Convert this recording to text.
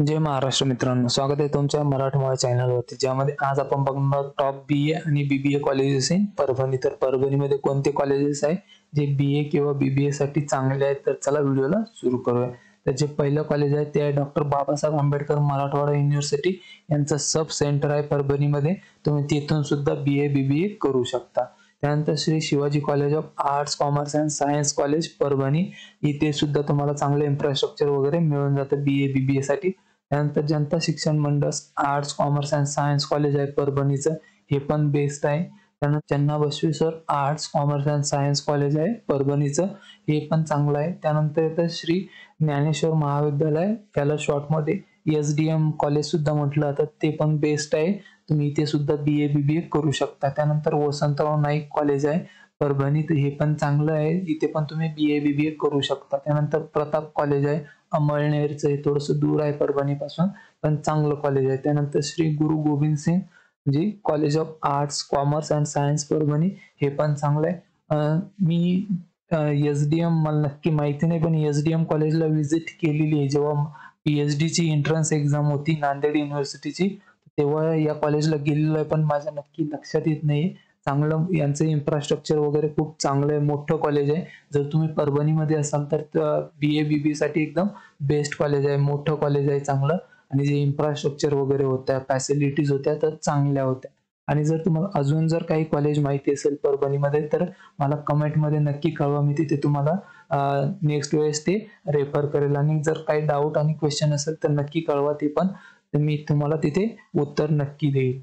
जय महाराष्ट्र मित्रांनो, स्वागत आहे तुमच्या मराठमोळा चॅनलवरती, ज्यामध्ये आज आपण बघणार टॉप BA आणि BBA कॉलेजेस आहे परभणी. तर परभणीमध्ये कोणते कॉलेजेस आहे जे BA किंवा BBA साठी चांगले आहेत. तर चला व्हिडिओला सुरू करूया. तर जे पहिलं कॉलेज आहे ते आहे डॉक्टर बाबासाहेब आंबेडकर मराठवाडा युनिव्हर्सिटी. यांचं सब सेंटर आहे परभणीमध्ये. तुम्ही तिथून सुद्धा BA BBA करू शकता. त्यानंतर Shri Shivaji college of arts commerce and science college Parbhani. इथे सुद्धा तुम्हाला चांगलं इन्फ्रास्ट्रक्चर वगैरे मिळून जातं BA BBA साठी. त्यानंतर जनता शिक्षण मंडळ arts commerce and science college आहे परभणीचं, हे पण बेस्ट आहे. त्यानंतर चन्ना Basaveshwar arts commerce and science college आहे परभणीचं, हे पण चांगलं आहे. त्यानंतर येतं श्री ज्ञानेश्वर महाविद्यालय, त्याला शॉर्टमध्ये SDM कॉलेज सुद्धा म्हटलं जातं, ते पण बेस्ट आहे. तुम्ही इथे सुद्धा BA BBA करू शकता. त्यानंतर वसंतराव नाईक कॉलेज आहे परभणीत, हे पण चांगलं आहे, इथे पण तुम्ही BA BBA करू शकता. त्यानंतर प्रताप कॉलेज आहे अमळनेरचं, हे थोडंसं दूर आहे परभणीपासून, पण चांगलं कॉलेज आहे. त्यानंतर Shri Guru Gobind Singh ji college of arts commerce and science Parbhani, हे पण चांगलं आहे. मी SDM मला नक्की माहिती नाही, पण SDM कॉलेजला व्हिजिट केलेली आहे जेव्हा PhD ची एंट्रन्स एक्झाम होती नांदेड युनिव्हर्सिटीची, तेव्हा या कॉलेजला गेलेलो आहे, पण माझ्या नक्की लक्षात येत नाही. चांगलं यांचं इन्फ्रास्ट्रक्चर वगैरे खूप चांगलं आहे, मोठं कॉलेज आहे. जर तुम्ही परभणीमध्ये असाल तर BA BBA साठी एकदम बेस्ट कॉलेज आहे, मोठं कॉलेज आहे चांगलं. आणि जे इन्फ्रास्ट्रक्चर वगैरे होत्या, फॅसिलिटीज होत्या तर चांगल्या होत्या. आणि जर तुम्हाला अजून जर काही कॉलेज माहिती असेल परभणीमध्ये तर मला कमेंटमध्ये नक्की कळवा, मी तिथे तुम्हाला नेक्स्ट वेळेस ते रेफर करेल. आणि जर काही डाऊट आणि क्वेश्चन असेल तर नक्की कळवा ते पण, तर मी तुम्हाला तिथे उत्तर नक्की देईल.